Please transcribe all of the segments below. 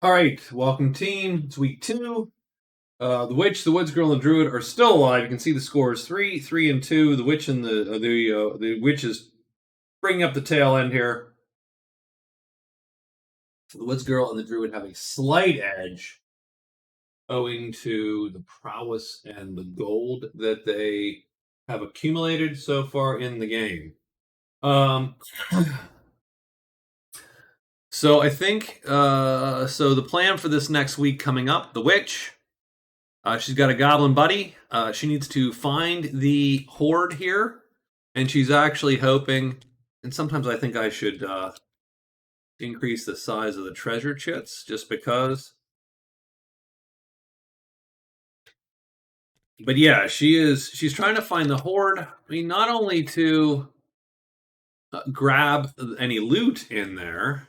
All right, welcome team. It's week 2. The witch, the woods girl, and the druid are still alive. You can see the scores 3, 3, and 2. The witch and the witch is bringing up the tail end here. The woods girl and the druid have a slight edge, owing to the prowess and the gold that they have accumulated so far in the game. So I think so. The plan for this next week coming up, the witch. She's got a goblin buddy. She needs to find the horde here, and she's actually hoping. And sometimes I think I should increase the size of the treasure chits just because. But yeah, she's trying to find the horde. I mean, not only to grab any loot in there,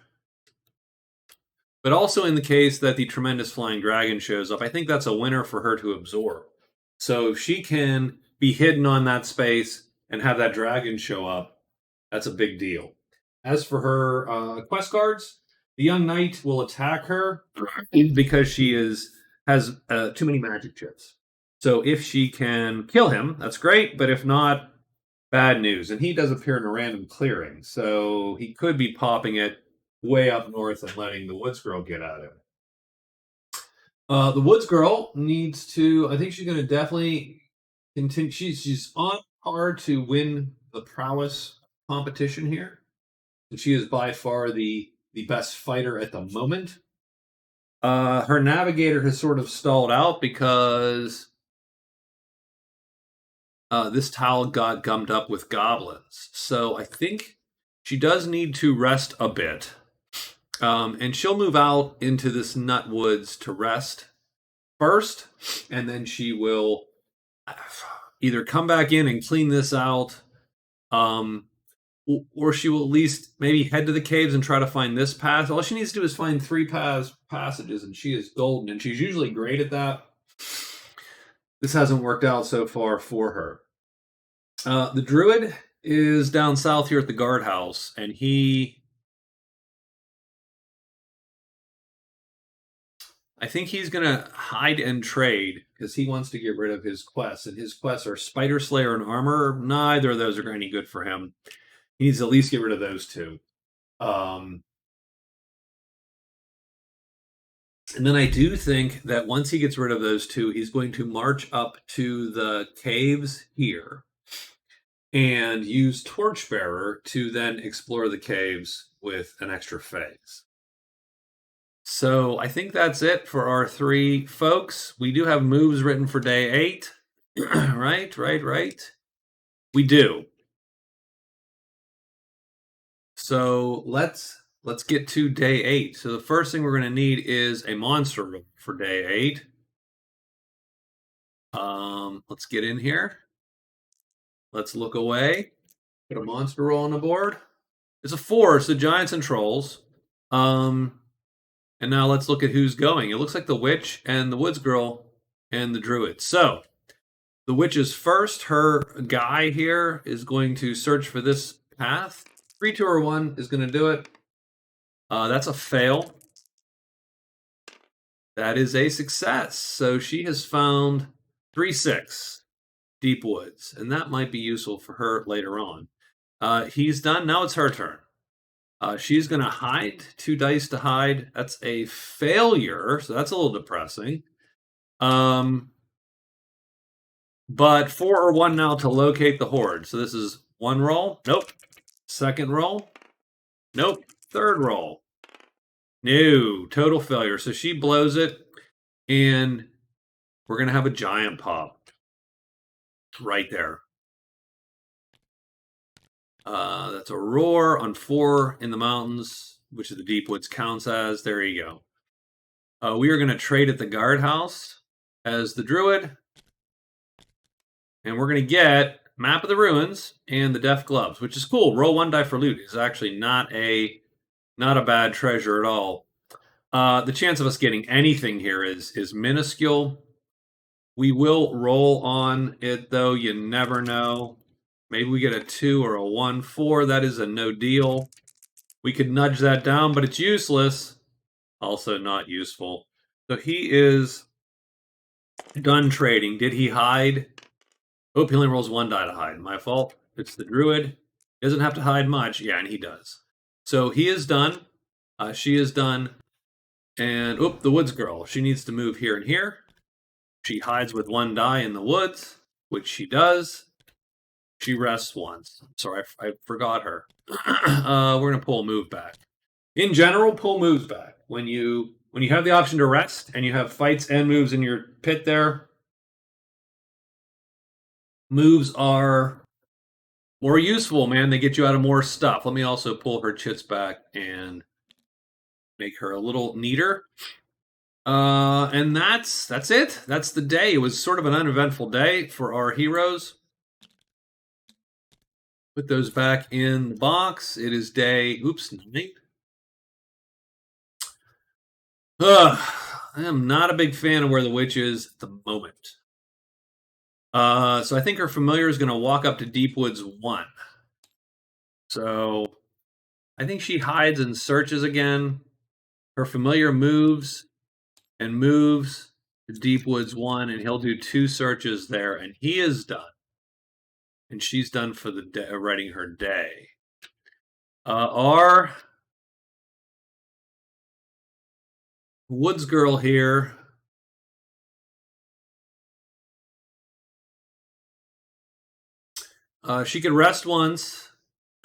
but also in the case that the tremendous flying dragon shows up. I think that's a winner for her to absorb. So if she can be hidden on that space and have that dragon show up, that's a big deal. As for her quest cards, the young knight will attack her because she has too many magic chips. So if she can kill him, that's great. But if not, bad news. And he does appear in a random clearing, so he could be popping it way up north and letting the woods girl get at him. The woods girl needs to. I think she's going to definitely continue. She's on par to win the prowess competition here. And she is by far the best fighter at the moment. Her navigator has sort of stalled out because this towel got gummed up with goblins. So I think she does need to rest a bit. And she'll move out into this nut woods to rest first, and then she will either come back in and clean this out, or she will at least maybe head to the caves and try to find this path. All she needs to do is find 3 passages, and she is golden, and she's usually great at that. This hasn't worked out so far for her. The druid is down south here at the guardhouse, and I think he's going to hide and trade because he wants to get rid of his quests. And his quests are Spider Slayer and Armor. Neither of those are any good for him. He needs to at least get rid of those 2. And then I do think that once he gets rid of those 2, he's going to march up to the caves here and use Torchbearer to then explore the caves with an extra phase. So I think that's it for our 3 folks. We do have moves written for day 8. right. We do. So let's get to day 8. So the first thing we're going to need is a monster roll for day 8. Let's get in here. Let's look away. Put a monster roll on the board. It's a 4, so giants and trolls. And now let's look at who's going. It looks like the witch and the woods girl and the druid. So the witch is first. Her guy here is going to search for this path. 3, 2, or 1 is going to do it. That's a fail. That is a success. So she has found 3, 6 deep woods, and that might be useful for her later on. He's done. Now it's her turn. She's going to hide. 2 dice to hide. That's a failure, so that's a little depressing. But 4 or 1 now to locate the horde. So this is 1 roll. Nope. 2nd roll. Nope. 3rd roll. No. Total failure. So she blows it, and we're going to have a giant pop right there. That's a roar on 4 in the mountains, which is the deep woods counts as. There you go. We are going to trade at the guardhouse as the druid, and we're going to get map of the ruins and the death gloves, which is cool. Roll 1 die for loot is actually not a bad treasure at all. The chance of us getting anything here is minuscule. We will roll on it, though. You never know. Maybe we get a 2 or a 1, 4. That is a no deal. We could nudge that down, but it's useless. Also not useful. So he is done trading. Did he hide? Oh, he only rolls 1 die to hide. My fault. It's the Druid. Doesn't have to hide much. Yeah, and he does. So he is done. She is done. And, the Woods Girl. She needs to move here and here. She hides with 1 die in the woods, which she does. She rests once. Sorry, I forgot her. We're going to pull a move back. In general, pull moves back. When you have the option to rest and you have fights and moves in your pit there, moves are more useful, man. They get you out of more stuff. Let me also pull her chits back and make her a little neater. And that's it. That's the day. It was sort of an uneventful day for our heroes. Put those back in the box. It is day, 9. I am not a big fan of where the witch is at the moment. So I think her familiar is going to walk up to Deep Woods 1. So I think she hides and searches again. Her familiar moves and moves to Deep Woods 1, and he'll do 2 searches there, and he is done. And she's done for the day, writing her day. Our Woods Girl here. She could rest once,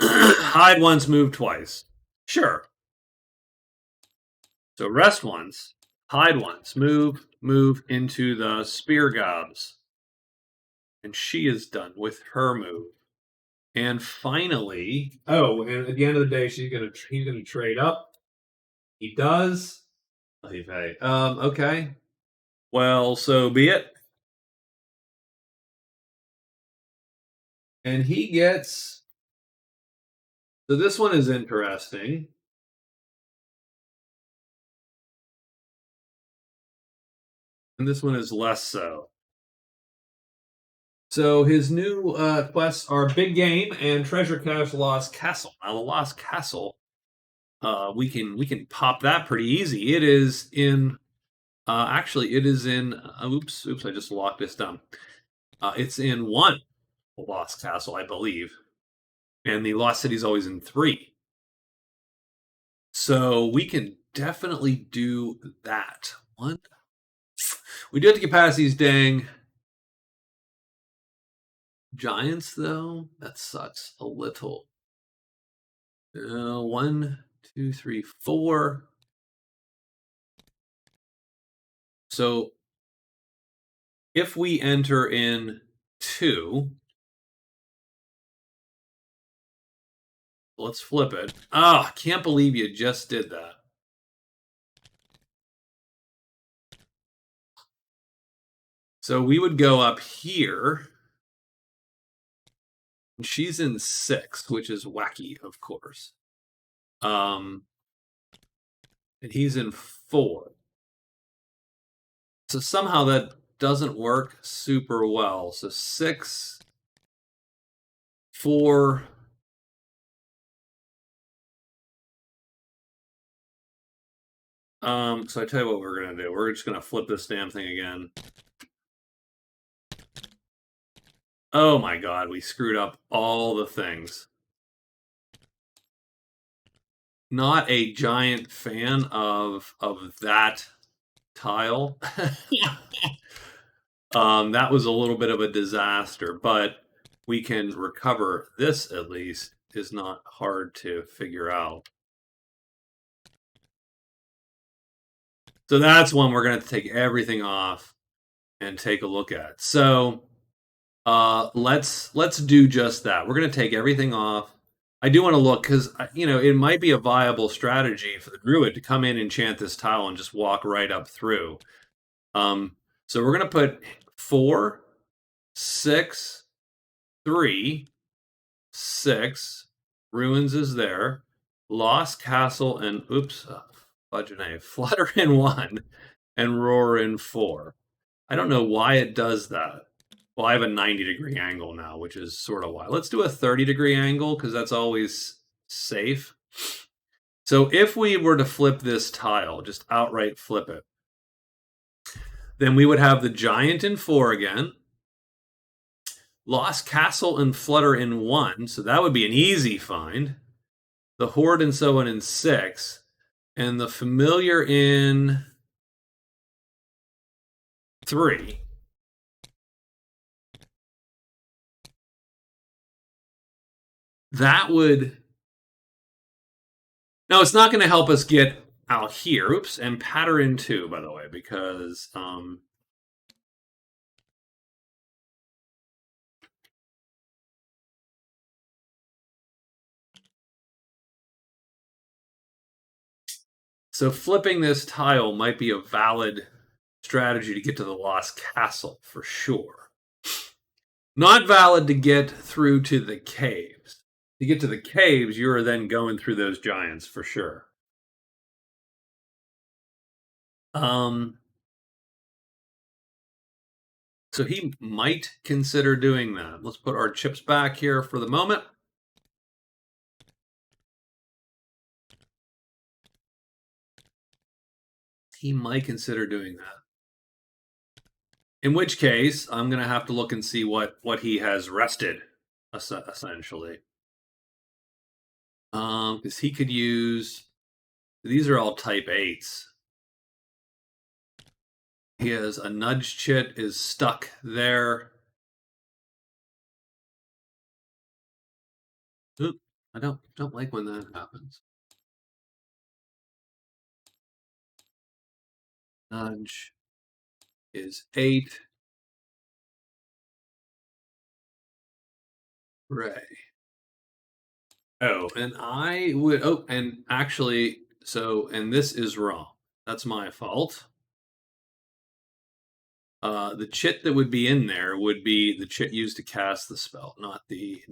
hide once, move twice. Sure. So rest once, hide once, move into the spear gobs. And she is done with her move. And finally, and at the end of the day, he's gonna trade up. He does. Okay. Well, so be it. And he gets. So this one is interesting. And this one is less so. So his new quests are Big Game and Treasure Cache Lost Castle. Now the Lost Castle, we can pop that pretty easy. It is in. Actually, it is in. Oops! I just locked this down. It's in 1 Lost Castle, I believe, and the Lost City is always in 3. So we can definitely do that. One. We do have to get past these dang giants, though. That sucks a little. 1, 2, 3, 4. So if we enter in 2, let's flip it. I can't believe you just did that. So we would go up here. And she's in 6, which is wacky, of course. And he's in 4. So somehow that doesn't work super well. So 6, 4. So I tell you what we're gonna do. We're just gonna flip this damn thing again. Oh my god, we screwed up all the things. Not a giant fan of that tile. That was a little bit of a disaster, but we can recover this at least. Is not hard to figure out. So that's one we're going to take everything off and take a look at. So let's do just that. We're going to take everything off. I do want to look because it might be a viable strategy for the Druid to come in and enchant this tile and just walk right up through. So we're going to put 4, 6, 3, 6. Ruins is there. Lost Castle and Flutter in 1 and Roar in 4. I don't know why it does that. Well, I have a 90-degree angle now, which is sort of why. Let's do a 30-degree angle because that's always safe. So if we were to flip this tile, just outright flip it, then we would have the giant in 4 again, Lost Castle and Flutter in 1, so that would be an easy find, the Horde and so on in 6, and the Familiar in 3. That would... Now, it's not going to help us get out here. Oops, and Patter in 2, by the way, because... So flipping this tile might be a valid strategy to get to the Lost Castle, for sure. Not valid to get through to the caves. To get to the caves, you are then going through those giants, for sure. So he might consider doing that. Let's put our chips back here for the moment. He might consider doing that. In which case, I'm going to have to look and see what he has rested, essentially. Because he could use... These are all type 8s. He has a Nudge Chit is stuck there. Oop, I don't like when that happens. Nudge is 8. Ray. Oh, and I would... Oh, and actually... So, and this is wrong. That's my fault. The chit that would be in there would be the chit used to cast the spell, not the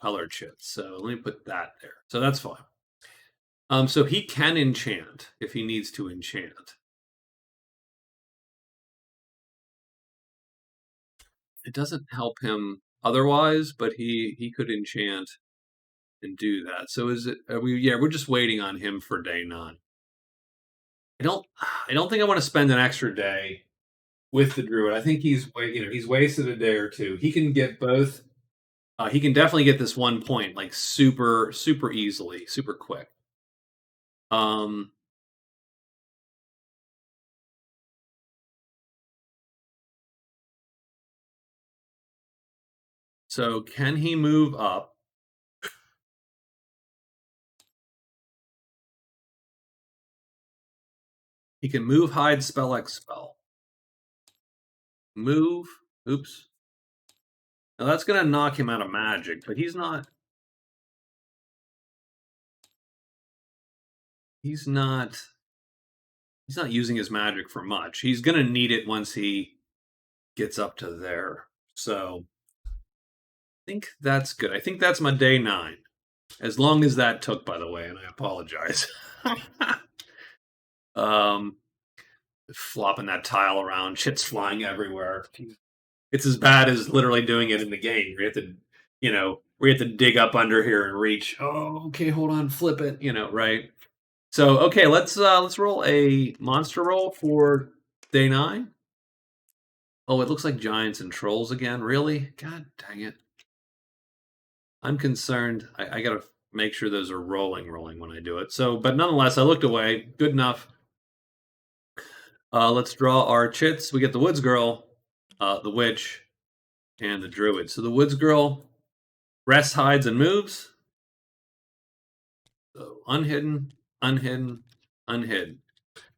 color chit. So let me put that there. So that's fine. So he can enchant if he needs to enchant. It doesn't help him otherwise, but he could enchant and do that. So is it? We're just waiting on him for day 9. I don't think I want to spend an extra day with the Druid. I think he's wasted a day or two. He can get both. He can definitely get this 1 point like super easily, super quick. So can he move up? He can move, hide, spell, expel. Move. Oops. Now that's going to knock him out of magic, but he's not using his magic for much. He's going to need it once he gets up to there. So I think that's good. I think that's my day 9. As long as that took, by the way, and I apologize. Flopping that tile around, shit's flying everywhere. It's as bad as literally doing it in the game. We have to dig up under here and reach. Oh, okay, hold on, flip it. Right? So okay, let's roll a monster roll for day 9. Oh, it looks like giants and trolls again. Really? God dang it! I'm concerned. I gotta make sure those are rolling when I do it. So, but nonetheless, I looked away. Good enough. Let's draw our chits. We get the Woods Girl, the Witch, and the Druid. So the Woods Girl rests, hides, and moves. So unhidden, unhidden, unhidden.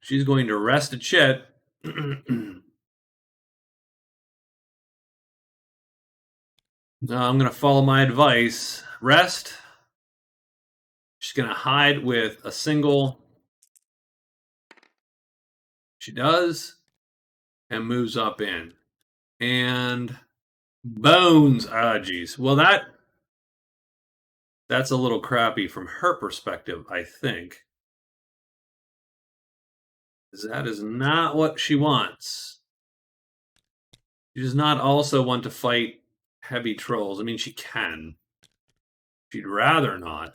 She's going to rest a chit. I'm going to follow my advice. Rest. She's going to hide with a single. She does. And moves up in. And bones. Ah, geez. Well, that's a little crappy from her perspective, I think. That is not what she wants. She does not also want to fight heavy trolls. I mean, she can. She'd rather not.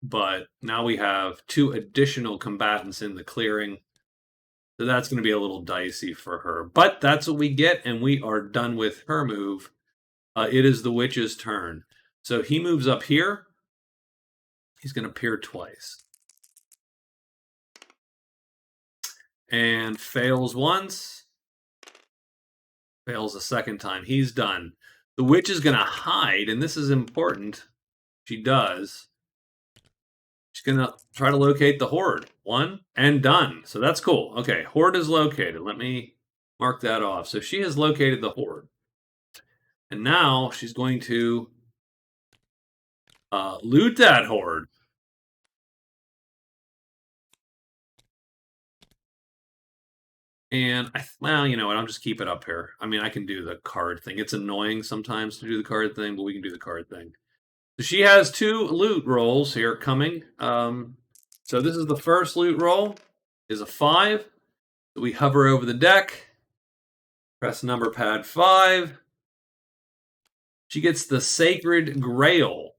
but now we have 2 additional combatants in the clearing. So that's going to be a little dicey for her. But that's what we get, and we are done with her move. It is the witch's turn. So he moves up here. He's going to peer twice. And fails once. Fails a second time. He's done. The witch is going to hide, and this is important. She does. She's going to try to locate the horde. 1, and done. So that's cool. Okay, horde is located. Let me mark that off. So she has located the horde. And now she's going to loot that horde. And, well, you know what? I'll just keep it up here. I mean, I can do the card thing. It's annoying sometimes to do the card thing, but we can do the card thing. So she has 2 loot rolls here coming. So this is the first loot roll. Is a 5. We hover over the deck. Press number pad 5. She gets the Sacred Grail,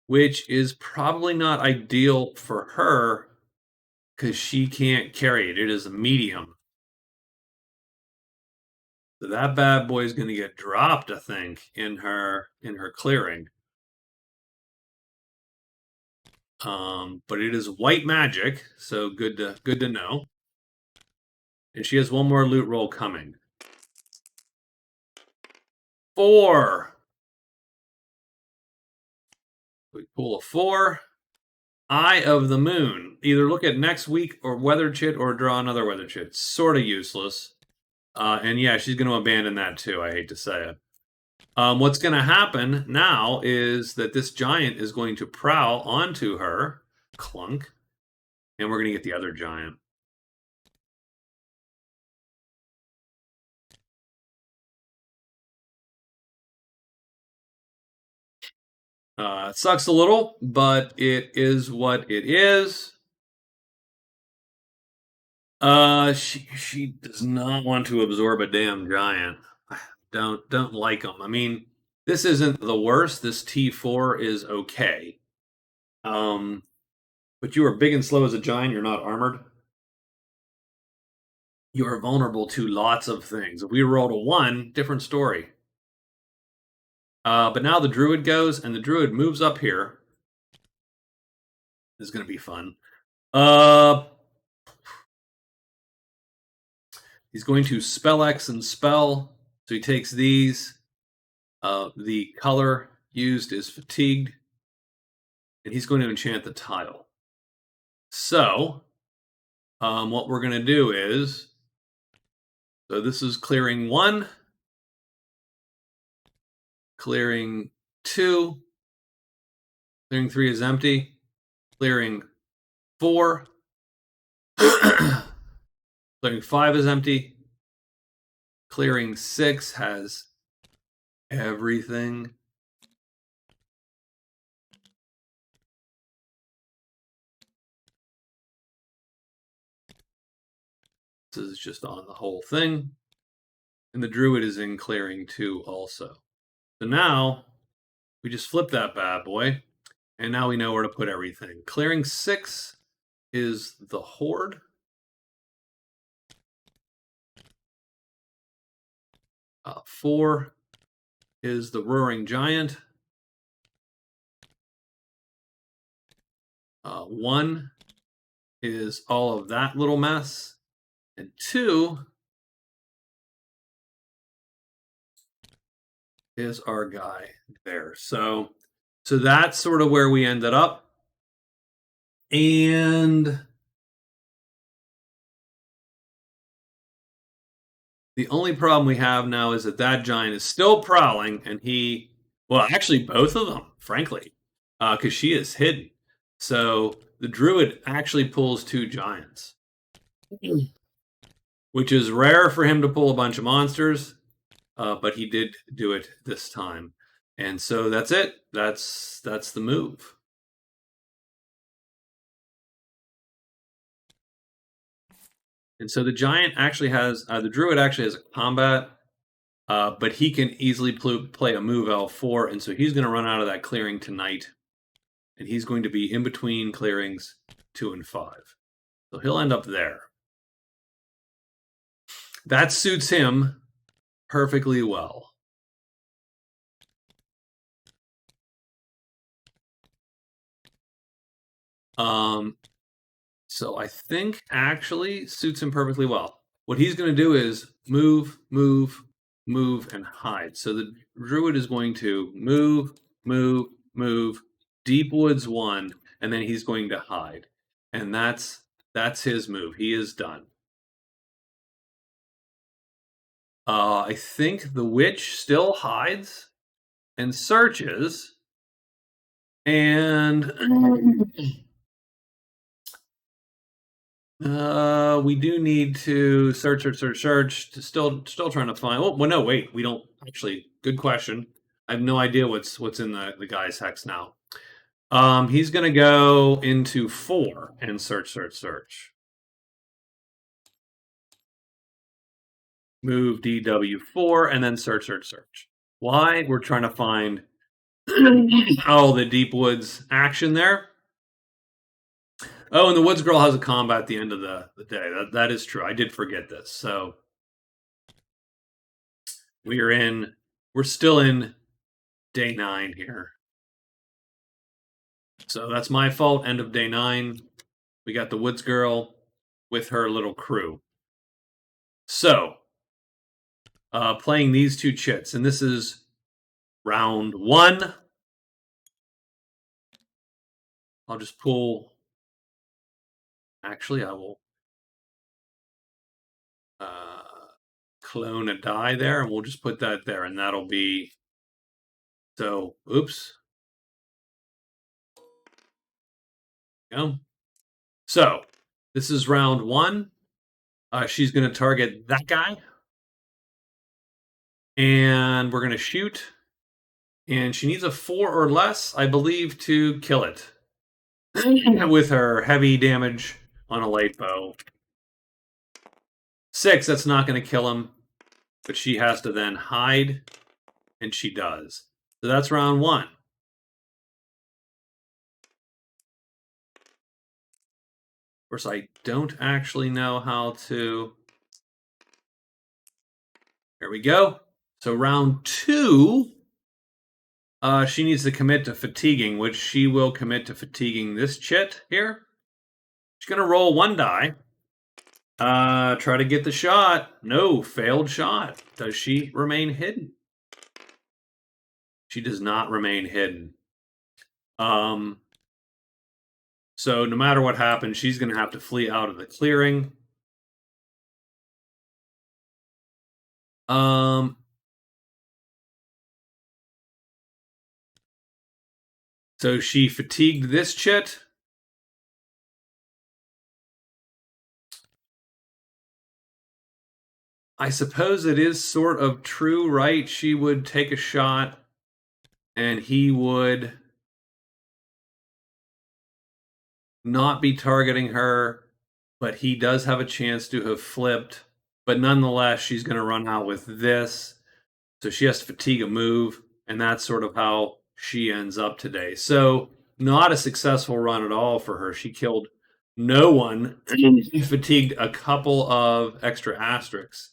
which is probably not ideal for her because she can't carry it. It is a medium. So that bad boy is going to get dropped, I think, in her clearing. But it is white magic, so good to know. And she has 1 more loot roll coming. 4. We pull a 4. Eye of the Moon. Either look at next week or weather chit or draw another weather chit. Sort of useless. And yeah, she's going to abandon that too. I hate to say it. What's going to happen now is that this giant is going to prowl onto her. Clunk. And we're going to get the other giant. It sucks a little, but it is what it is. She does not want to absorb a damn giant. Don't like them. I mean, this isn't the worst. This T4 is okay. But you are big and slow as a giant. You're not armored. You are vulnerable to lots of things. If we rolled a 1, different story. But now the Druid goes, and the Druid moves up here. This is going to be fun. He's going to spell X and spell. So he takes these. The color used is fatigued. And he's going to enchant the tile. So, what we're going to do is, so this is clearing 1. Clearing 2. Clearing 3 is empty. Clearing 4. Clearing 5 is empty. Clearing 6 has everything. This is just on the whole thing. And the Druid is in clearing 2 also. So now we just flip that bad boy. And now we know where to put everything. Clearing 6 is the Horde. 4 is the Roaring Giant. 1 is all of that little mess. And 2 is our guy there. So that's sort of where we ended up. And the only problem we have now is that giant is still prowling, and well, actually both of them, frankly, because she is hidden. So the Druid actually pulls 2 giants, which is rare for him to pull a bunch of monsters, but he did do it this time. And so that's it. That's the move. And so the giant actually has, the Druid actually has a combat, but he can easily play a move L4, and so he's going to run out of that clearing tonight. and he's going to be in between clearings 2 and 5. So he'll end up there. That suits him perfectly well. So I think actually suits him perfectly well. What he's going to do is move, move, move, and hide. So the Druid is going to move, move, move, Deep Woods 1, and then he's going to hide. And that's his move. He is done. I think the witch still hides and searches, and we do need to search. To still trying to find. Oh, well, no, wait. We don't actually. Good question. I have no idea what's in the guy's hex now. He's gonna go into 4 and search. Move DW4 and then search. Why? We're trying to find the Deep Woods action there. Oh, and the Woods Girl has a combat at the end of the day. That is true. I did forget this. So we're still in day 9 here. So that's my fault. End of day 9. We got the Woods Girl with her little crew. So, playing these 2 chits, and this is round 1. I'll just pull. Actually, I will clone a die there, and we'll just put that there, and that'll be. So, oops. Go. So, this is round 1. She's going to target that guy. And we're going to shoot. And she needs a 4 or less, I believe, to kill it. With her heavy damage on a light bow. 6, that's not going to kill him. But she has to then hide. And she does. So that's round 1. Of course, I don't actually know how to. There we go. So round 2, she needs to commit to fatiguing, which she will commit to fatiguing this chit here. She's going to roll 1 die. Try to get the shot. No, failed shot. Does she remain hidden? She does not remain hidden. So no matter what happens, she's going to have to flee out of the clearing. So she fatigued this chit. I suppose it is sort of true, right? She would take a shot and he would not be targeting her, but he does have a chance to have flipped. But nonetheless, she's going to run out with this. So she has to fatigue a move, and that's sort of how she ends up today. So not a successful run at all for her. She killed no one, fatigued a couple of extra asterisks.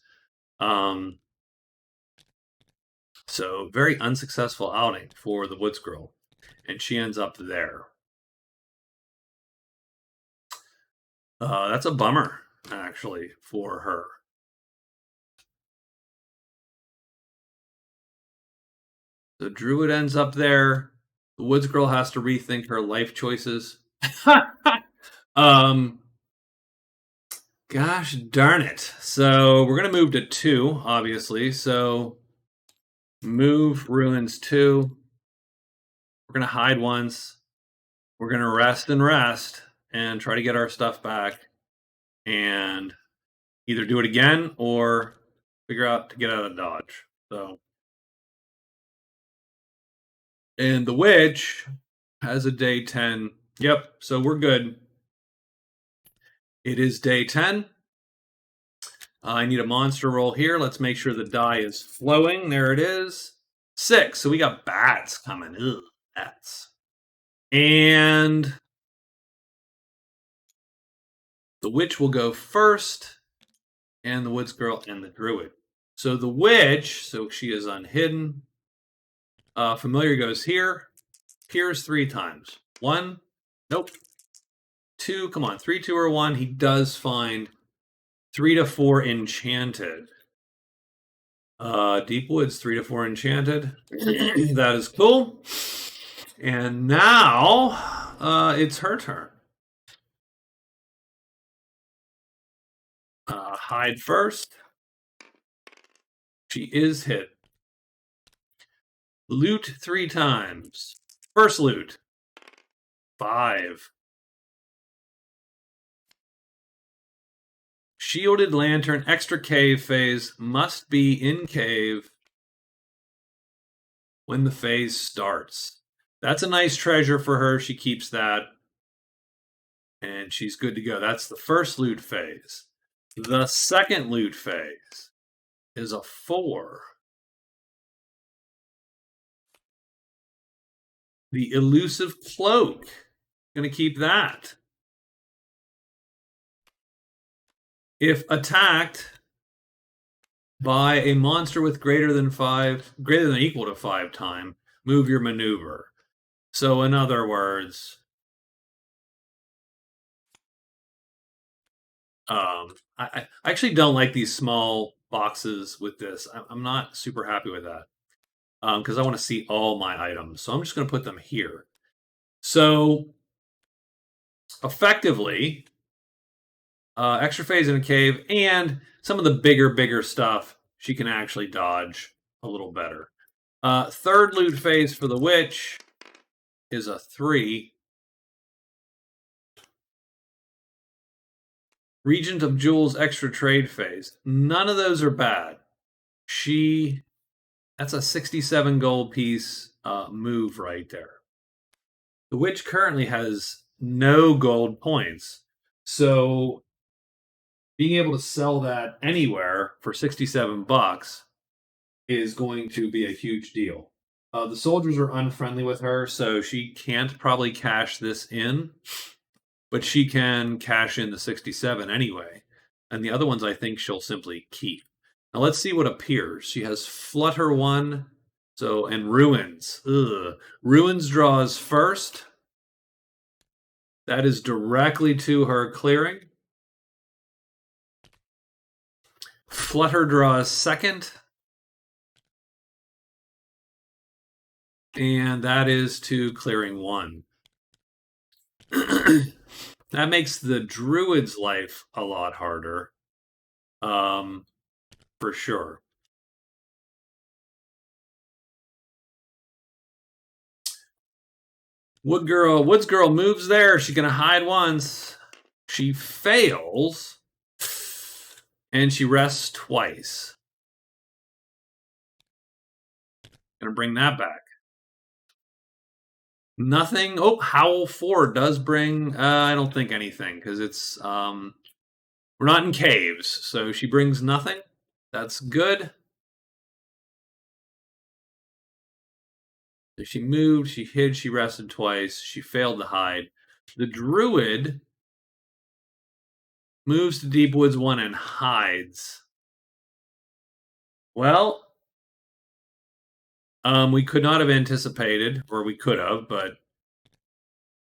So very unsuccessful outing for the Woods Girl, and she ends up there. That's a bummer, actually, for her. The Druid ends up there. The Woods Girl has to rethink her life choices. Gosh darn it. So we're going to move to 2, obviously. So move ruins 2. We're going to hide once. We're going to rest and try to get our stuff back and either do it again or figure out to get out of dodge. So, and the witch has a day 10. Yep, so we're good. It is day 10. I need a monster roll here. Let's make sure the die is flowing. There it is. 6. So we got bats coming. Ugh, bats. And the witch will go first, and the woods girl and the druid. So the witch, so she is unhidden. Familiar goes here. Appears 3 times. 1, nope. 2, come on, 3, 2, or 1. He does find 3 to 4 enchanted. Deep Woods, 3 to 4 enchanted. That is cool. And now it's her turn. Hide first. She is hit. Loot 3 times. First loot. 5. Shielded lantern, extra cave phase, must be in cave when the phase starts. That's a nice treasure for her. She keeps that. And she's good to go. That's the first loot phase. The second loot phase is a 4. The elusive cloak. Gonna keep that. If attacked by a monster with greater than equal to 5 time, move your maneuver. So in other words, I actually don't like these small boxes with this. I'm not super happy with that because I want to see all my items. So I'm just going to put them here. So effectively, extra phase in a cave and some of the bigger stuff she can actually dodge a little better. Third loot phase for the witch is a 3. Regent of Jewels extra trade phase. None of those are bad. That's a 67 gold piece move right there. The witch currently has no gold points. So being able to sell that anywhere for 67 bucks is going to be a huge deal. The soldiers are unfriendly with her, so she can't probably cash this in. But she can cash in the 67 anyway. And the other ones I think she'll simply keep. Now let's see what appears. She has Flutter 1, and Ruins. Ugh. Ruins draws first. That is directly to her clearing. Flutter draws second. And that is to clearing 1. That makes the druid's life a lot harder. For sure. Woods girl moves there. She's gonna hide once. She fails. And she rests twice. Gonna bring that back. Nothing. Oh, Howl 4 does bring, I don't think anything, because it's, we're not in caves, so she brings nothing. That's good. So she moved, she hid, she rested twice, she failed to hide. The druid moves to Deep Woods 1 and hides. Well, we could not have anticipated, or we could have, but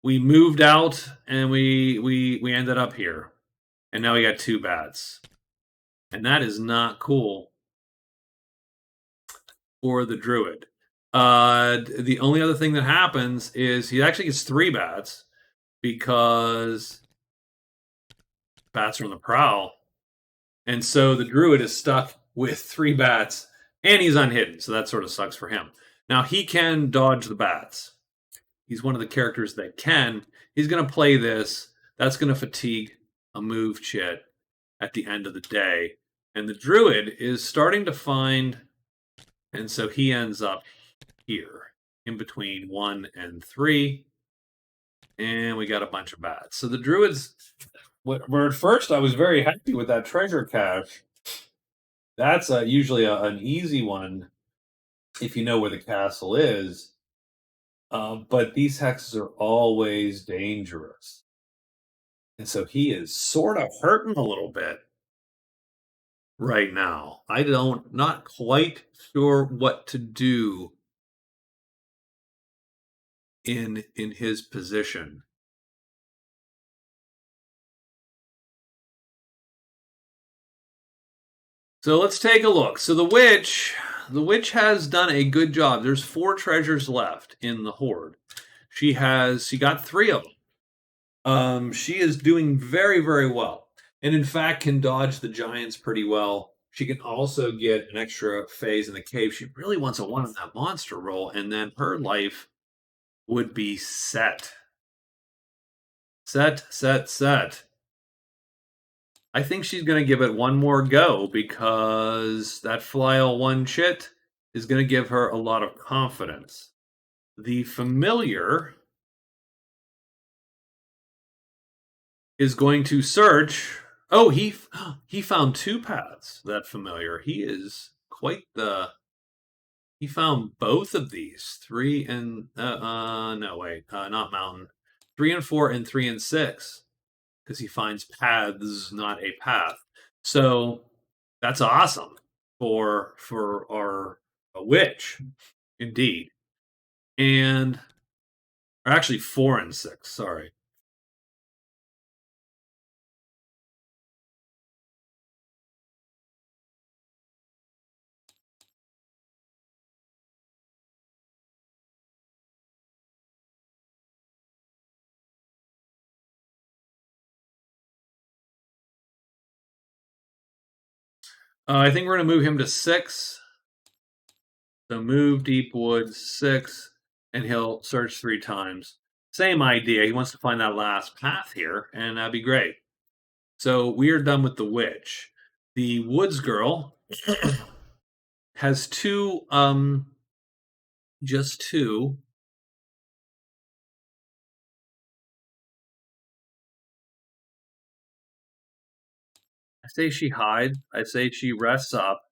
we moved out and we ended up here. And now we got 2 bats. And that is not cool for the druid. The only other thing that happens is he actually gets 3 bats because bats are on the prowl. And so the druid is stuck with 3 bats and he's unhidden. So that sort of sucks for him. Now he can dodge the bats. He's one of the characters that can. He's going to play this. That's going to fatigue a move chit at the end of the day. And the druid is starting to find, and so he ends up here in between 1 and 3. And we got a bunch of bats. So the druids, where at first I was very happy with that treasure cache. That's usually an easy one if you know where the castle is. But these hexes are always dangerous. And so he is sort of hurting a little bit right now. Not quite sure what to do in his position. So let's take a look. So the witch has done a good job. There's 4 treasures left in the hoard. She got 3 of them. She is doing very, very well. And in fact, can dodge the giants pretty well. She can also get an extra phase in the cave. She really wants a 1 on that monster roll, and then her life would be set. Set. I think she's going to give it one more go because that Flyel 1 chit is going to give her a lot of confidence. The familiar is going to search. Oh, he found 2 paths. That familiar. He is quite the. He found both of these 3 and no wait, not mountain. 3 and 4 and 3 and 6 because he finds paths, not a path. So that's awesome for our witch, indeed. And or actually 4 and 6. Sorry. I think we're going to move him to 6. So move Deepwood 6, and he'll search 3 times. Same idea. He wants to find that last path here, and that'd be great. So we are done with the witch. The woods girl has 2, just 2. I say she hides. I say she rests up.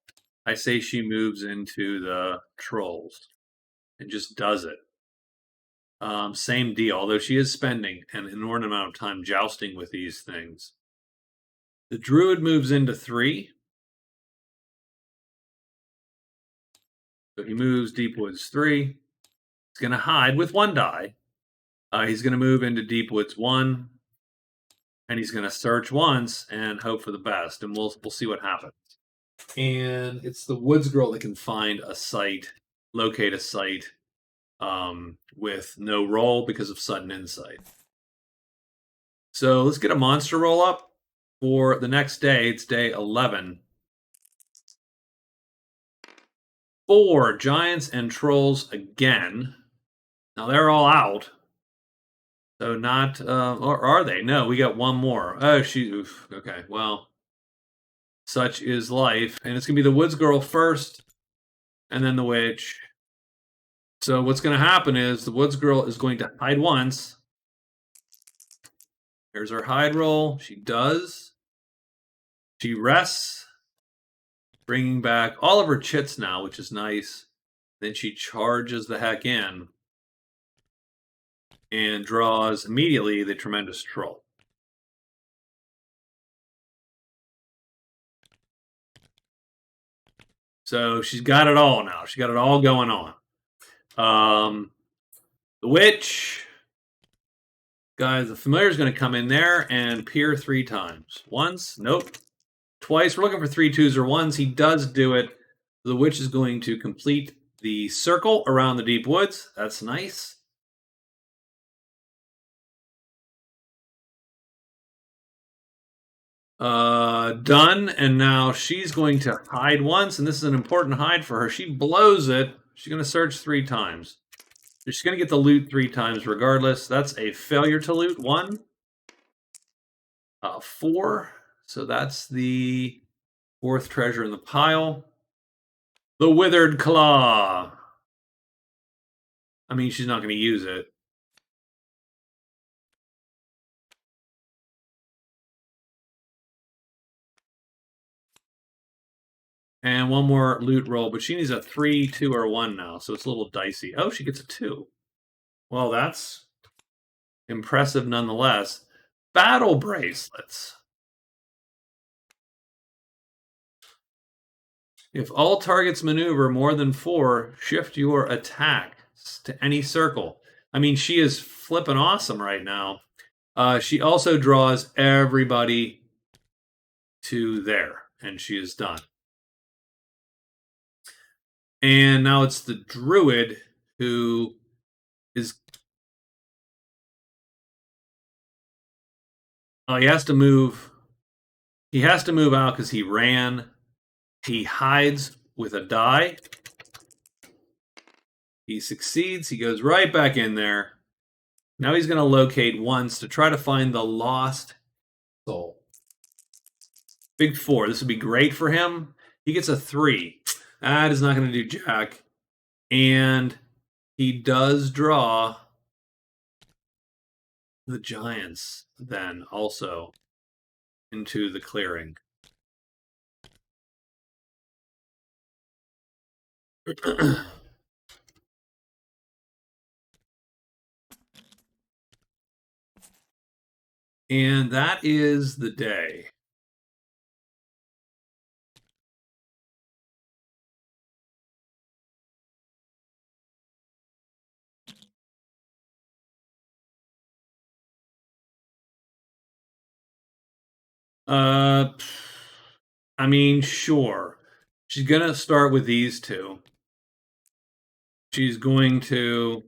I say she moves into the trolls and just does it. Same deal, although she is spending an inordinate amount of time jousting with these things. The druid moves into 3. So he moves Deepwoods 3. He's going to hide with 1 die. He's going to move into Deepwoods 1. And he's going to search once and hope for the best. And we'll see what happens. And it's the woods girl that can find a site, locate a site with no roll because of sudden insight. So let's get a monster roll up for the next day. It's day 11. 4 giants and trolls again. Now they're all out. So not, or are they? No, we got 1 more. Oh, okay, well, such is life. And it's going to be the woods girl first, and then the witch. So what's going to happen is the woods girl is going to hide once. Here's her hide roll. She does. She rests, bringing back all of her chits now, which is nice. Then she charges the heck in and draws immediately the tremendous troll. So she's got it all now. She got it all going on. The witch, guys, the familiar is going to come in there and peer 3 times. Once, nope. Twice. We're looking for 3 2s or 1s. He does do it. The witch is going to complete the circle around the deep woods. That's nice. Done. And now she's going to hide once, and this is an important hide for her. She blows it. She's going to search 3 times. She's going to get the loot 3 times regardless. That's a failure to loot. 1. 4. So that's the 4th treasure in the pile. The Withered Claw. I mean, she's not going to use it. And 1 more loot roll, but she needs a 3, 2, or 1 now, so it's a little dicey. Oh, she gets a 2. Well, that's impressive nonetheless. Battle bracelets. If all targets maneuver more than 4, shift your attacks to any circle. I mean, she is flipping awesome right now. She also draws everybody to there, and she is done. And now it's the Druid who is. Oh, he has to move. He has to move out because he ran. He hides with a die. He succeeds. He goes right back in there. Now he's going to locate once to try to find the lost soul. Big 4. This would be great for him. He gets a 3. That is not going to do jack. And he does draw the giants then also into the clearing. And that is the day. I mean, sure. She's going to start with these two. She's going to.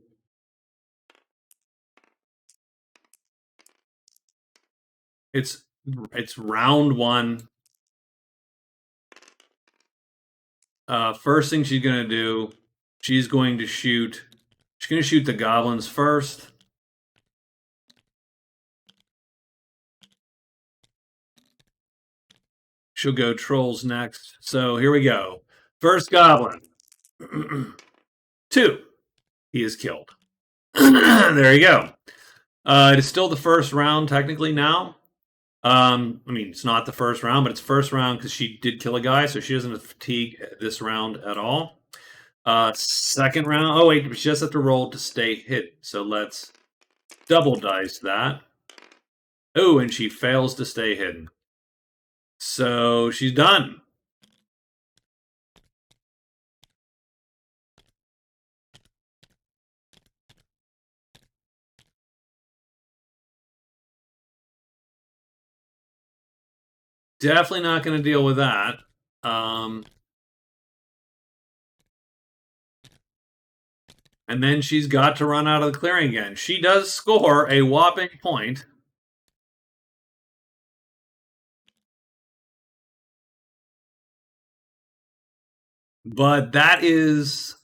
It's round 1. First thing she's going to do, she's going to shoot. She's going to shoot the goblins first. She'll go trolls next. So here we go. First goblin. 2. He is killed. There you go. It is still the first round technically now. I mean, it's not the first round, but it's first round because she did kill a guy, so she doesn't fatigue this round at all. Second round. Oh wait, she just have to roll to stay hidden. So let's double dice that. Oh, and she fails to stay hidden. So she's done. Definitely not going to deal with that. And then she's got to run out of the clearing again. She does score a whopping point. But that is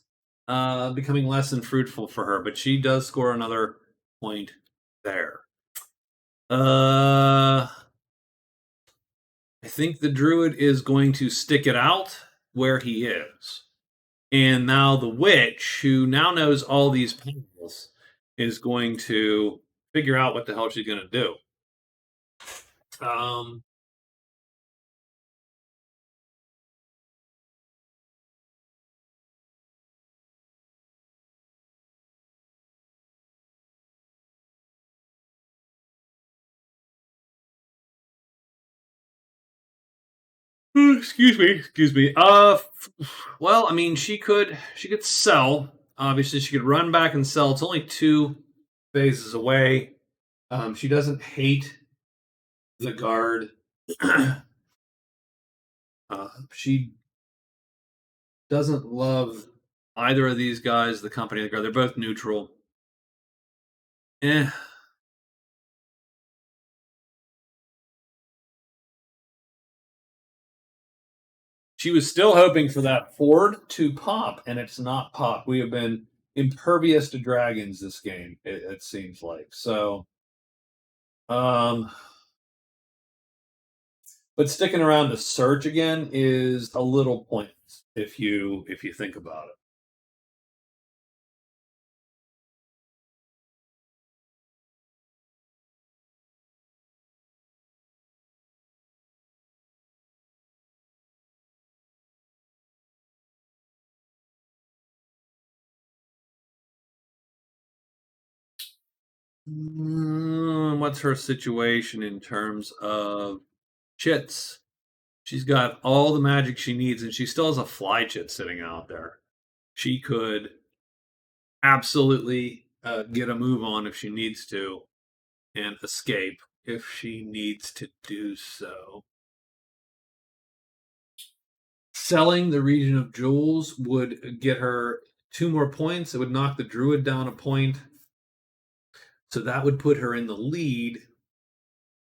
becoming less than fruitful for her. But she does score another point there. I think the Druid is going to stick it out where he is. And now the witch, who now knows all these puzzles, is going to figure out what the hell she's going to do. Excuse me. Well, I mean, she could sell. Obviously, she could run back and sell. It's only 2 phases away. She doesn't hate the guard. She doesn't love either of these guys. The company, the guard, they're both neutral. Eh. She was still hoping for that Ford to pop, and it's not pop. We have been impervious to dragons this game. It seems like so. But sticking around to search again is a little pointless if you think about it. What's her situation in terms of chits? She's got all the magic she needs, and she still has a fly chit sitting out there. She could absolutely get a move on if she needs to, and escape if she needs to do so. Selling the region of jewels would get her 2 more points. It would knock the druid down a point. So that would put her in the lead.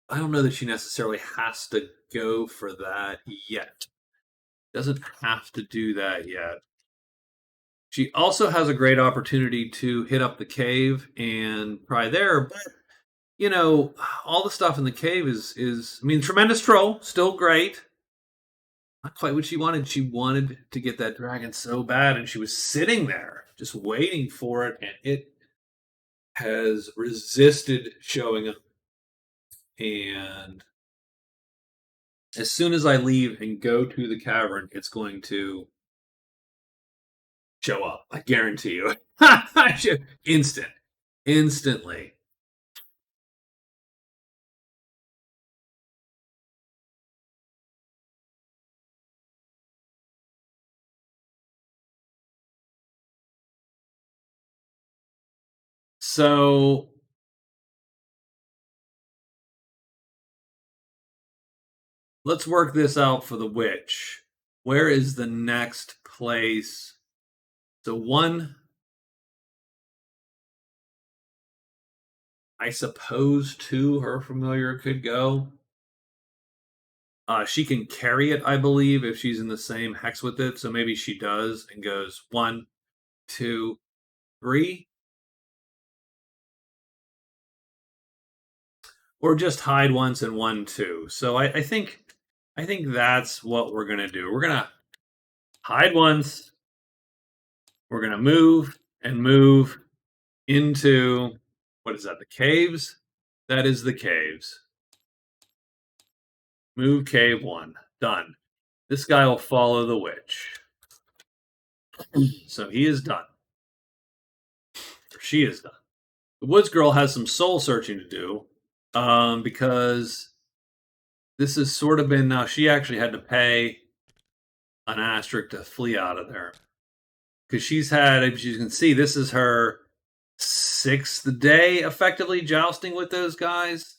I don't know that she necessarily has to go for that yet. Doesn't have to do that yet. She also has a great opportunity to hit up the cave and try there, but all the stuff in the cave is I mean, tremendous troll, still great. Not quite what she wanted. She wanted to get that dragon so bad, and she was sitting there just waiting for it, and it has resisted showing up. And as soon as I leave and go to the cavern, it's going to show up. I guarantee you. Instantly. So let's work this out for the witch. Where is the next place? So one, I suppose two, her familiar could go. She can carry it, I believe, if she's in the same hex with it. So maybe she does and goes 1, 2, 3. Or just hide once and 1, 2. So I think that's what we're gonna do. We're gonna hide once. We're gonna move and move into, what is that? The caves. That is the caves. Move cave 1. Done. This guy will follow the witch. So he is done. Or she is done. The woods girl has some soul searching to do, because this has sort of been, now she actually had to pay an asterisk to flee out of there, because she's had, as you can see, this is her 6th day effectively jousting with those guys,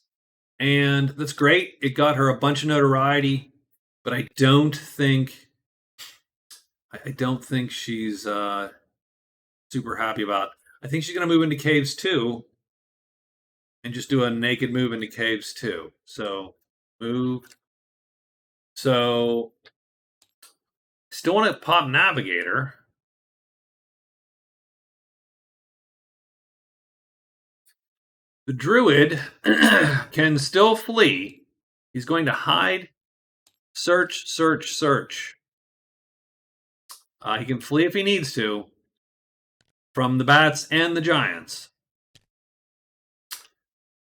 and that's great. It got her a bunch of notoriety, but I don't think she's super happy about. I think she's going to move into caves too, and just do a naked move into caves too. So move. So still want to pop navigator. The druid can still flee. He's going to hide, search, search, search. He can flee if he needs to from the bats and the giants.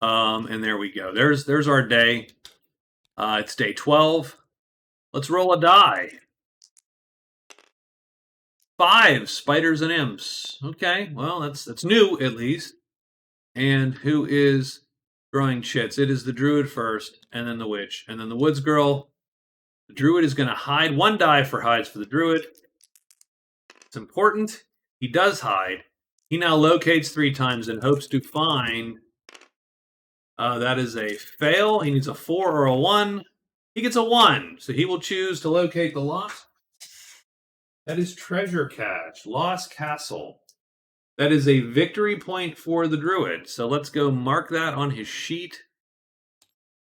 And there we go. There's our day. It's day 12. Let's roll a die. 5 spiders and imps. Okay, well that's new at least. And who is drawing chits? It is the druid first, and then the witch, and then the woods girl. The druid is going to hide. 1 die for hides for the druid. It's important. He does hide. He now locates 3 times and hopes to find. That is a fail. He needs a 4 or a 1. He gets a 1, so he will choose to locate the lost. That is treasure cache, Lost Castle. That is a victory point for the druid. So let's go mark that on his sheet.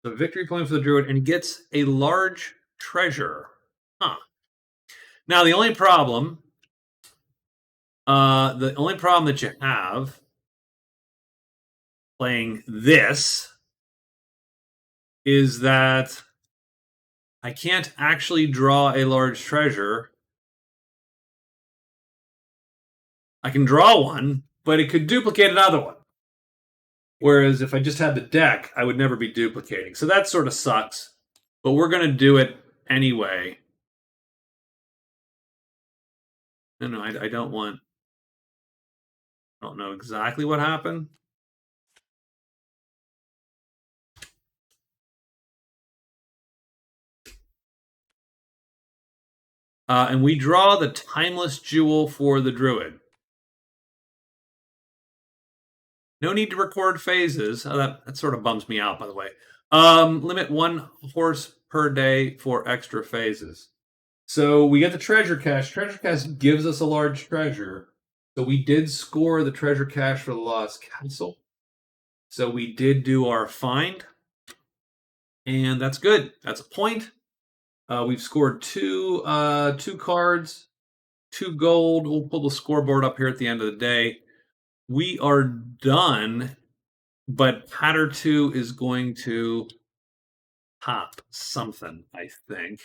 The victory point for the druid, and he gets a large treasure. Huh. Now the only problem that you have playing this is that I can't actually draw a large treasure. I can draw one, but it could duplicate another one. Whereas if I just had the deck, I would never be duplicating. So that sort of sucks. But we're going to do it anyway. No, I don't want. I don't know exactly what happened. And we draw the timeless jewel for the Druid. No need to record phases. That sort of bums me out, by the way. Limit 1 horse per day for extra phases. So we get the treasure cache. Treasure cache gives us a large treasure. So we did score the treasure cache for the Lost Castle. So we did do our find. And that's good. That's a point. We've scored two cards, 2 gold. We'll pull the scoreboard up here at the end of the day. We are done, but Patter 2 is going to pop something, I think.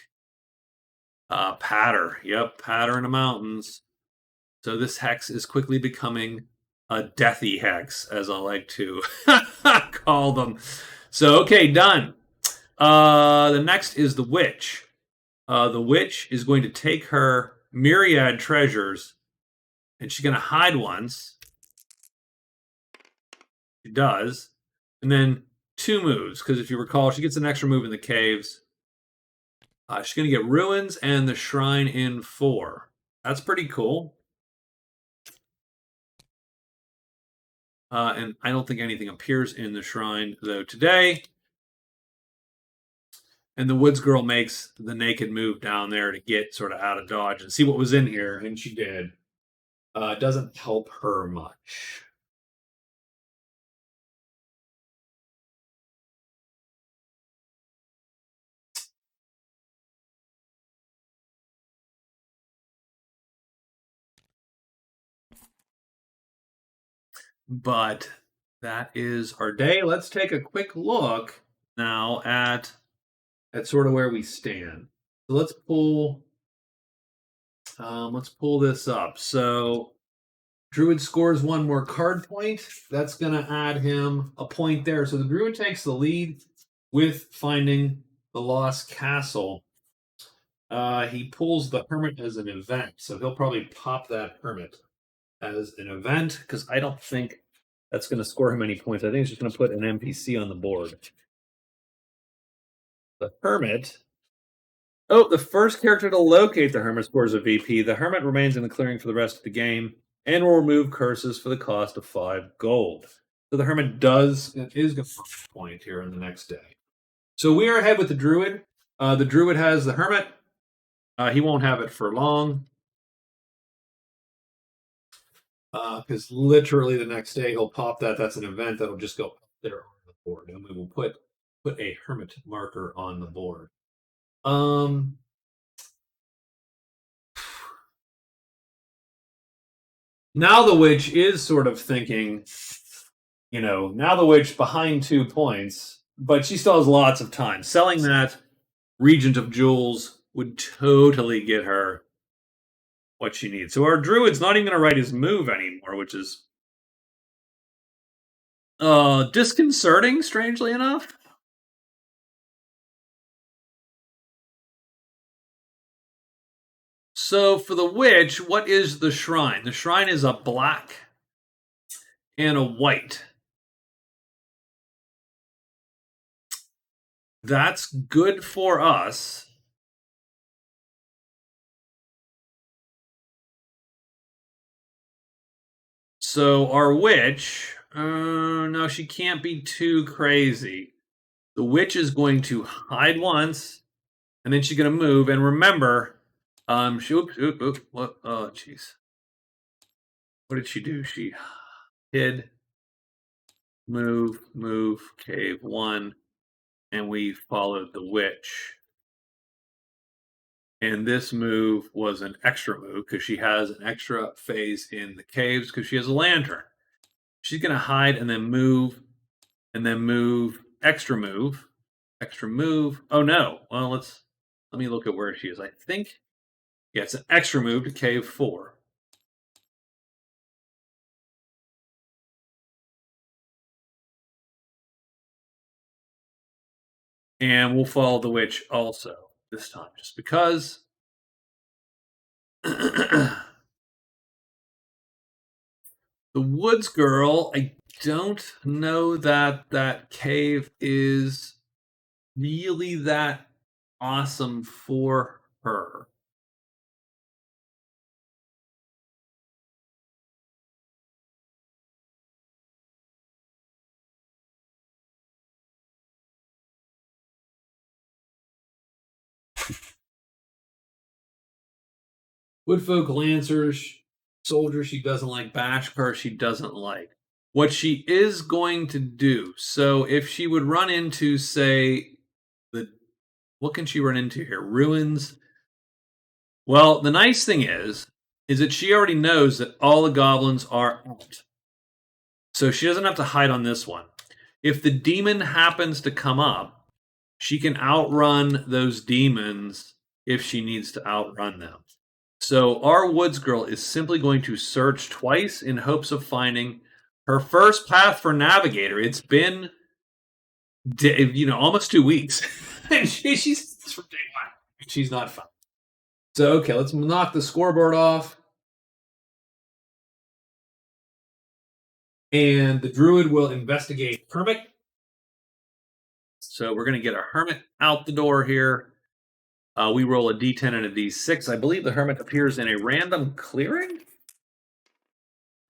Patter. Yep, Patter in the mountains. So this hex is quickly becoming a deathy hex, as I like to call them. So, okay, done. The next is the witch. The witch is going to take her myriad treasures, and she's going to hide once. She does. And then 2 moves, because if you recall, she gets an extra move in the caves. She's going to get ruins and the shrine in 4. That's pretty cool. And I don't think anything appears in the shrine, though, today. And the Woods Girl makes the naked move down there to get sort of out of dodge and see what was in here, and she did. Doesn't help her much. But that is our day. Let's take a quick look now at sort of where we stand. So let's pull this up. So Druid scores 1 more card point. That's going to add him a point there. So the Druid takes the lead with finding the Lost Castle. He pulls the Hermit as an event, so he'll probably pop that Hermit as an event, because I don't think that's going to score him any points. I think it's just going to put an NPC on the board. The Hermit. Oh, the first character to locate the Hermit scores a VP. The Hermit remains in the clearing for the rest of the game and will remove curses for the cost of 5 gold. So the Hermit is going to pop a point here in the next day. So we are ahead with the Druid. The Druid has the Hermit. He won't have it for long. Because literally the next day he'll pop that. That's an event that'll just go up there on the board, and we will put a Hermit marker on the board. Now the witch is sort of thinking, now the witch behind 2 points, but she still has lots of time. Selling that Regent of Jewels would totally get her what she needs. So our Druid's not even going to write his move anymore, which is disconcerting, strangely enough. So for the witch, what is the shrine? The shrine is a black and a white. That's good for us. So our witch, no, she can't be too crazy. The witch is going to hide once, and then she's going to move. And remember, what? Oh, jeez. What did she do? She hid, move, cave 1, and we followed the witch. And this move was an extra move because she has an extra phase in the caves because she has a lantern. She's going to hide and then move, extra move. Oh no. Well, let me look at where she is. I think, yeah, it's an extra move to cave 4. And we'll follow the witch also this time, just because. The Woods Girl, I don't know that cave is really that awesome for her. Woodfolk Lancers, soldier she doesn't like, Bashkar she doesn't like. What she is going to do, so if she would run into, say, what can she run into here? Ruins. Well, the nice thing is that she already knows that all the goblins are out. So she doesn't have to hide on this one. If the demon happens to come up, she can outrun those demons if she needs to outrun them. So our woods girl is simply going to search twice in hopes of finding her first path for navigator. It's been, almost 2 weeks, and she's from day one. She's not found. So okay, let's knock the scoreboard off, and the druid will investigate hermit. So we're going to get a hermit out the door here. We roll a d10 and a d6. I believe the hermit appears in a random clearing.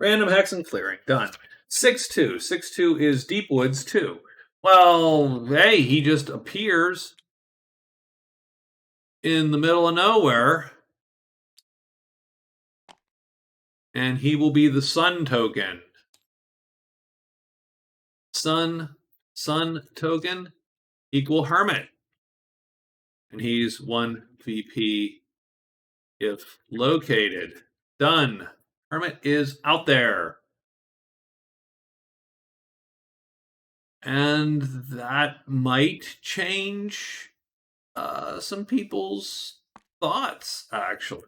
Random hexen clearing. Done. 6-2. 6-2 is Deep Woods 2. Well, hey, he just appears in the middle of nowhere. And he will be the sun token. Sun token equal hermit. And he's 1 VP if located. Done. Hermit is out there. And that might change some people's thoughts, actually.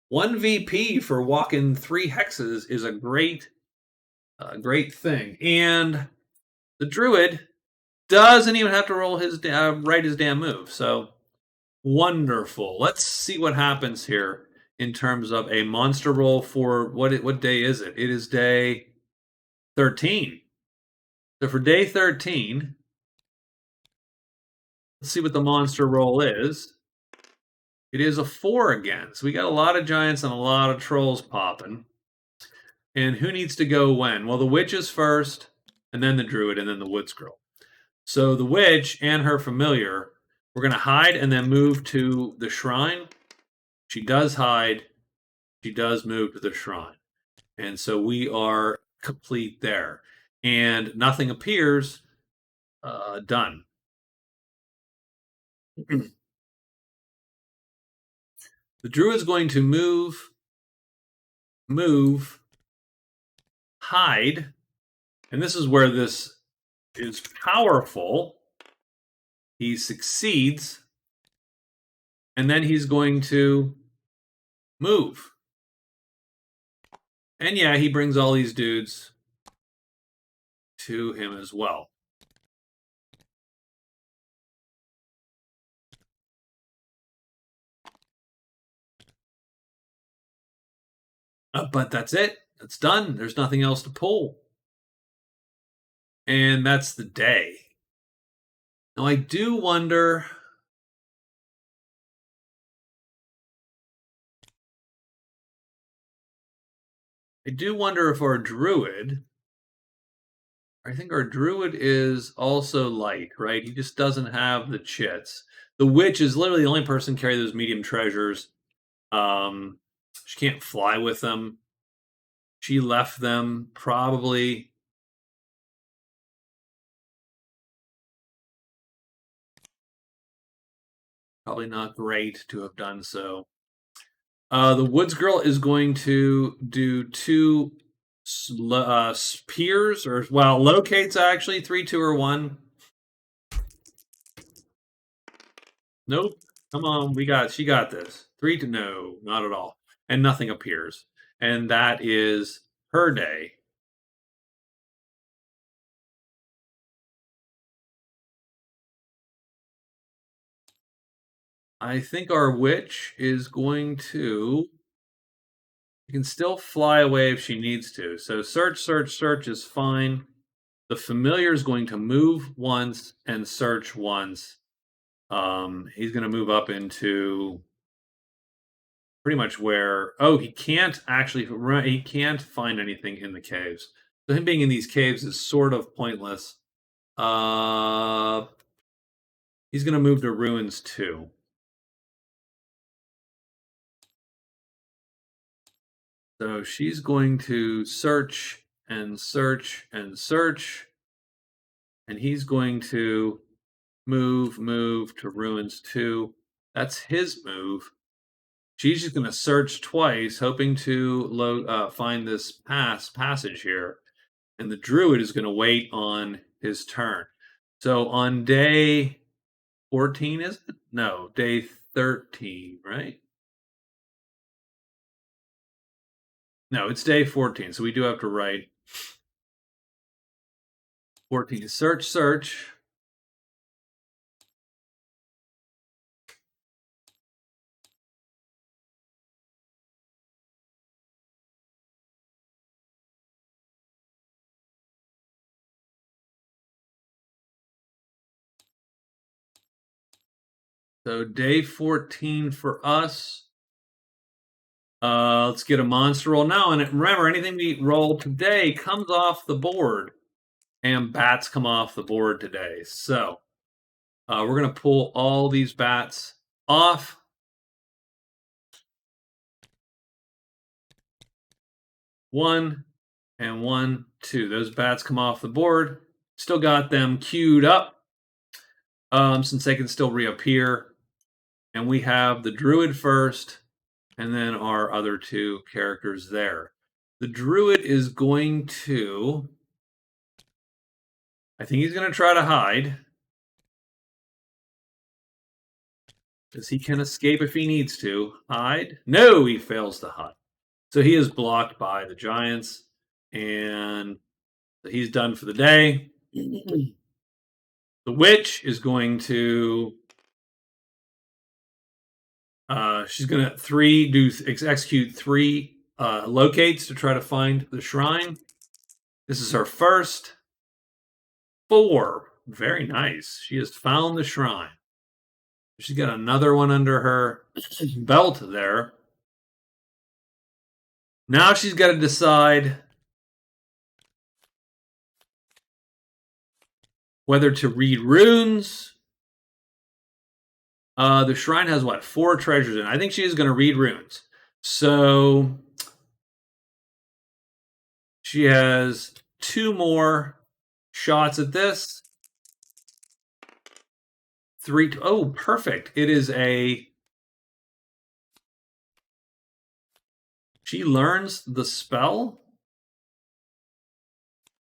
1 VP for walking 3 hexes is a great thing. And the druid doesn't even have to roll write his damn move. So wonderful. Let's see what happens here in terms of a monster roll for what day is it? It is day 13. So for day 13, let's see what the monster roll is. It is a 4 again. So we got a lot of giants and a lot of trolls popping. And who needs to go when? Well, the witch is first, and then the druid, and then the woods girl. So the witch and her familiar, we're going to hide and then move to the shrine. She does hide. She does move to the shrine. And so we are complete there. And nothing appears. Done. The druid's going to move, hide. And this is where this is powerful. He succeeds. And then he's going to move. And yeah, he brings all these dudes to him as well. But that's it. It's done. There's nothing else to pull. And that's the day. Now, I do wonder... if our druid... I think our druid is also light, right? He just doesn't have the chits. The witch is literally the only person carry those medium treasures. She can't fly with them. She left them probably... Probably not great to have done so. The woods girl is going to do 2 spears, or locates actually 3, 2, or 1. Nope. Come on, she got this. 3 to no, not at all, and nothing appears, and that is her day. I think our witch is going to... She can still fly away if she needs to. So search is fine. The familiar is going to move once and search once. He's going to move up into pretty much where... Oh, he can't actually... He can't find anything in the caves. So him being in these caves is sort of pointless. He's going to move to ruins too. So she's going to search and search and search, and he's going to move to ruins 2. That's his move. She's just going to search twice, hoping to find this passage here. And the druid is going to wait on his turn. So on day 14, is it? No, day 13, right? No, it's day 14. So we do have to write 14. Search, search. So day 14 for us. Let's get a monster roll now. And remember, anything we roll today comes off the board. And bats come off the board today. So we're going to pull all these bats off. 1 and 1, 2. Those bats come off the board. Still got them queued up since they can still reappear. And we have the druid first, and then our other 2 characters there. The druid is going to... I think he's going to try to hide. Because he can escape if he needs to. Hide? No, he fails to hide. So he is blocked by the giants. And he's done for the day. The witch is going to... she's going to execute 3 locates to try to find the shrine. This is her first. 4. Very nice. She has found the shrine. She's got another one under her belt there. Now she's got to decide whether to read runes. The shrine has, 4 treasures in it. I think she is going to read runes. So she has 2 more shots at this. 3. Oh, perfect. It is a... She learns the spell.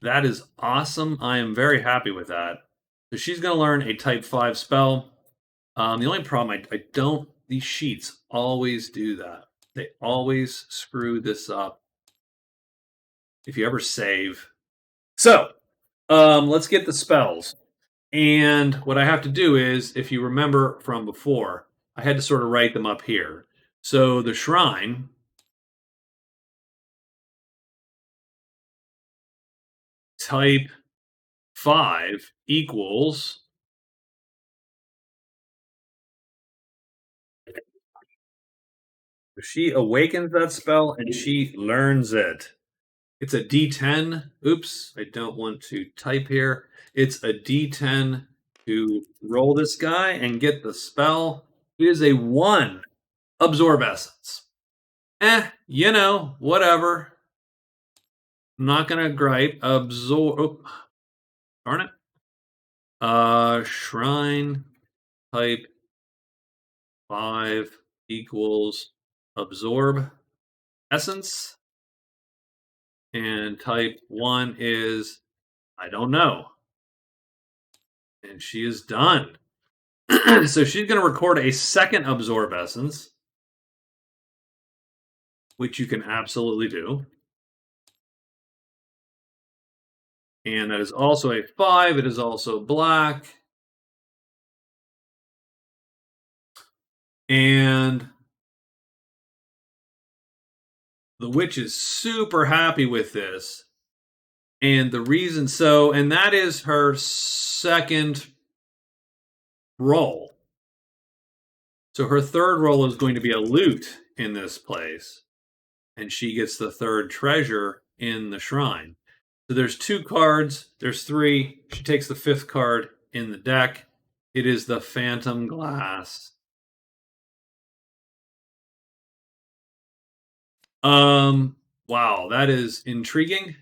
That is awesome. I am very happy with that. So she's going to learn a type 5 spell. The only problem, I don't... These sheets always do that. They always screw this up. If you ever save. So, let's get the spells. And what I have to do is, if you remember from before, I had to sort of write them up here. So the shrine type 5 equals she awakens that spell and she learns it. It's a D10. Oops, I don't want to type here. It's a D10 to roll this guy and get the spell. It is a 1. Absorb essence. Whatever. I'm not going to gripe. Absorb. Oh, darn it. Shrine type 5 equals absorb essence. And type 1 is, I don't know. And she is done. So she's going to record a second absorb essence, which you can absolutely do. And that is also a 5. It is also black. And the witch is super happy with this. And the reason so, and that is her second roll. So her third roll is going to be a loot in this place. And she gets the 3rd treasure in the shrine. So there's 2 cards. There's 3. She takes the 5th card in the deck. It is the Phantom Glass. Wow, that is intriguing.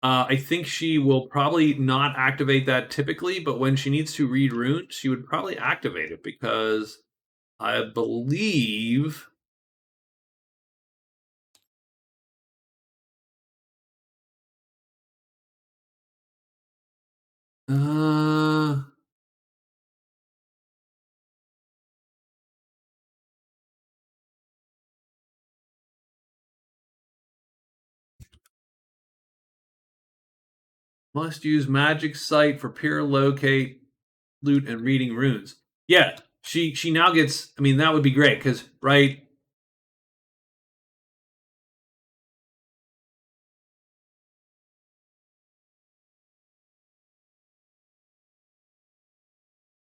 I think she will probably not activate that typically, but when she needs to read runes, she would probably activate it because I believe. Uh, must use magic sight for peer locate, loot, and reading runes. Yeah, she now gets. I mean, that would be great because right.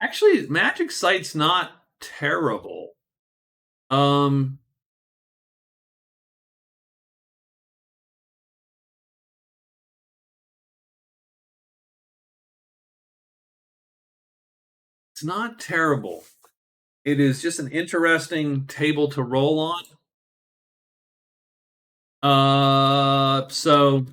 Actually, magic sight's not terrible. Um, it's not terrible. It is just an interesting table to roll on. So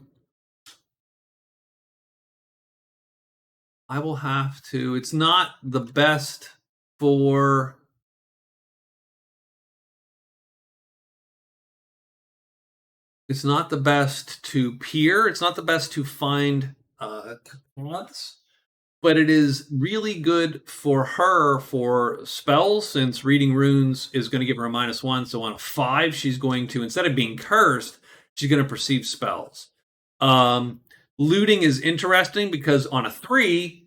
I will have to. It's not the best for. It's not the best to peer. It's not the best to find mods, but it is really good for her for spells since reading runes is going to give her a -1. So on a 5, she's going to, instead of being cursed, she's going to perceive spells. Um, Looting is interesting because on a 3,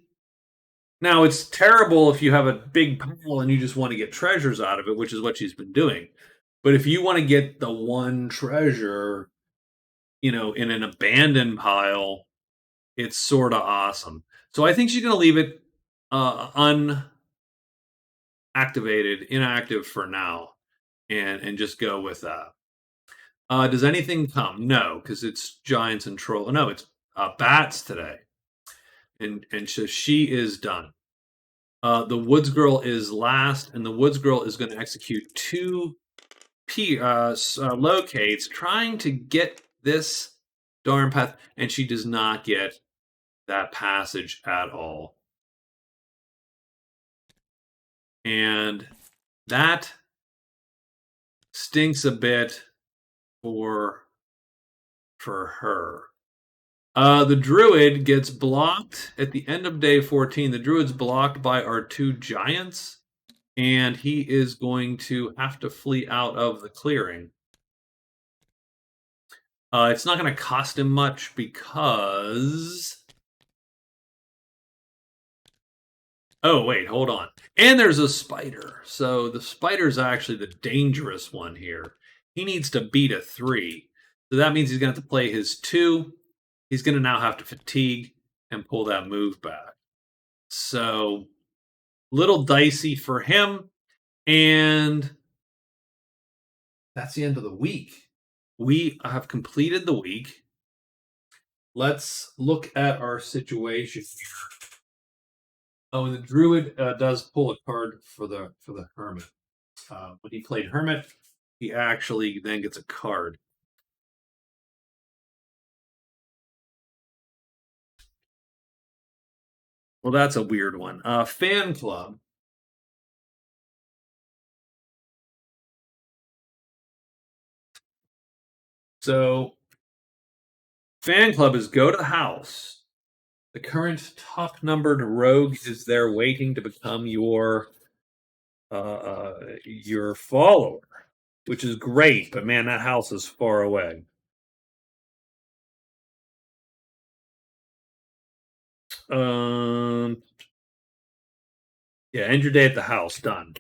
now it's terrible if you have a big pile and you just want to get treasures out of it, which is what she's been doing. But if you want to get the one treasure, in an abandoned pile, it's sort of awesome. So I think she's going to leave it unactivated, inactive for now, and just go with that. Does anything come? No, because it's giants and troll. No, it's bats today, and so she is done. The Woods Girl is last, and the Woods Girl is going to execute 2 locates, trying to get this darn path, and she does not get that passage at all. And that stinks a bit for her. The Druid gets blocked at the end of day 14. The Druid's blocked by our 2 giants, and he is going to have to flee out of the clearing. It's not going to cost him much because. Oh, wait, hold on. And there's a spider. So the spider's actually the dangerous one here. He needs to beat a 3. So that means he's going to have to play his 2. He's going to now have to fatigue and pull that move back. So, little dicey for him. And that's the end of the week. We have completed the week. Let's look at our situation here. Oh, and the Druid does pull a card for the Hermit. When he played Hermit, he actually then gets a card. Well, that's a weird one. Fan Club. So, Fan Club is go to the house. The current top numbered rogue is there waiting to become your follower, which is great. But man, that house is far away. Yeah, end your day at the house. Done.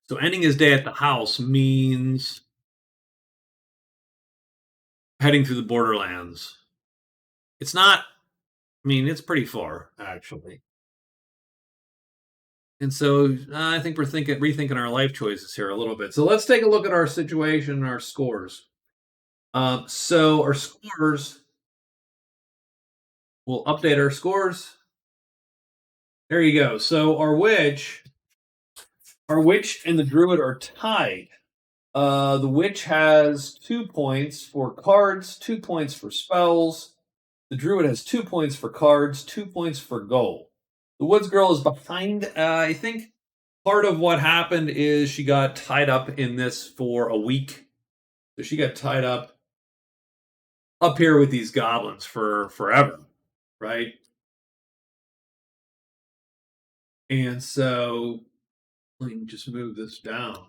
So ending his day at the house means heading through the borderlands. It's not. I mean, it's pretty far actually. And so I think we're rethinking our life choices here a little bit. So let's take a look at our situation and our scores. So our scores, we'll update our scores. There you go. So our witch Our witch and the druid are tied. The witch has 2 points for cards, 2 points for spells. The druid has 2 points for cards, 2 points for gold. The woods girl is behind. I think part of what happened is she got tied up in this for a week. So she got tied up here with these goblins for forever, right? And so let me just move this down.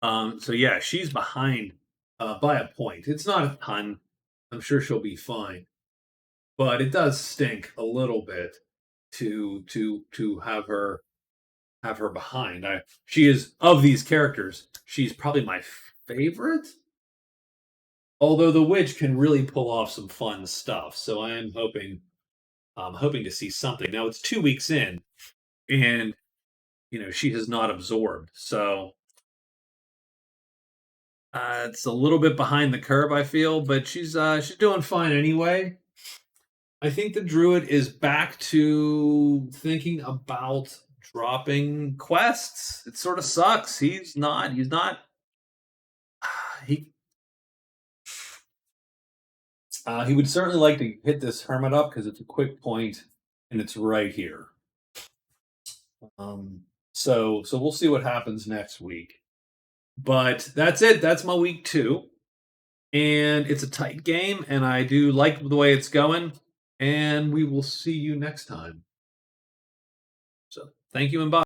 So yeah, she's behind by a point. It's not a ton. I'm sure she'll be fine, but it does stink a little bit to have her behind. She is, of these characters, she's probably my favorite. Although the witch can really pull off some fun stuff, so I am hoping to see something. Now it's 2 weeks in, and she has not absorbed, so it's a little bit behind the curve, I feel, but she's doing fine anyway. I think the druid is back to thinking about dropping quests. It sort of sucks. He's not. He he would certainly like to hit this hermit up because it's a quick point and it's right here. So we'll see what happens next week. But that's it. That's my week 2. And it's a tight game, and I do like the way it's going. And we will see you next time. So thank you and bye.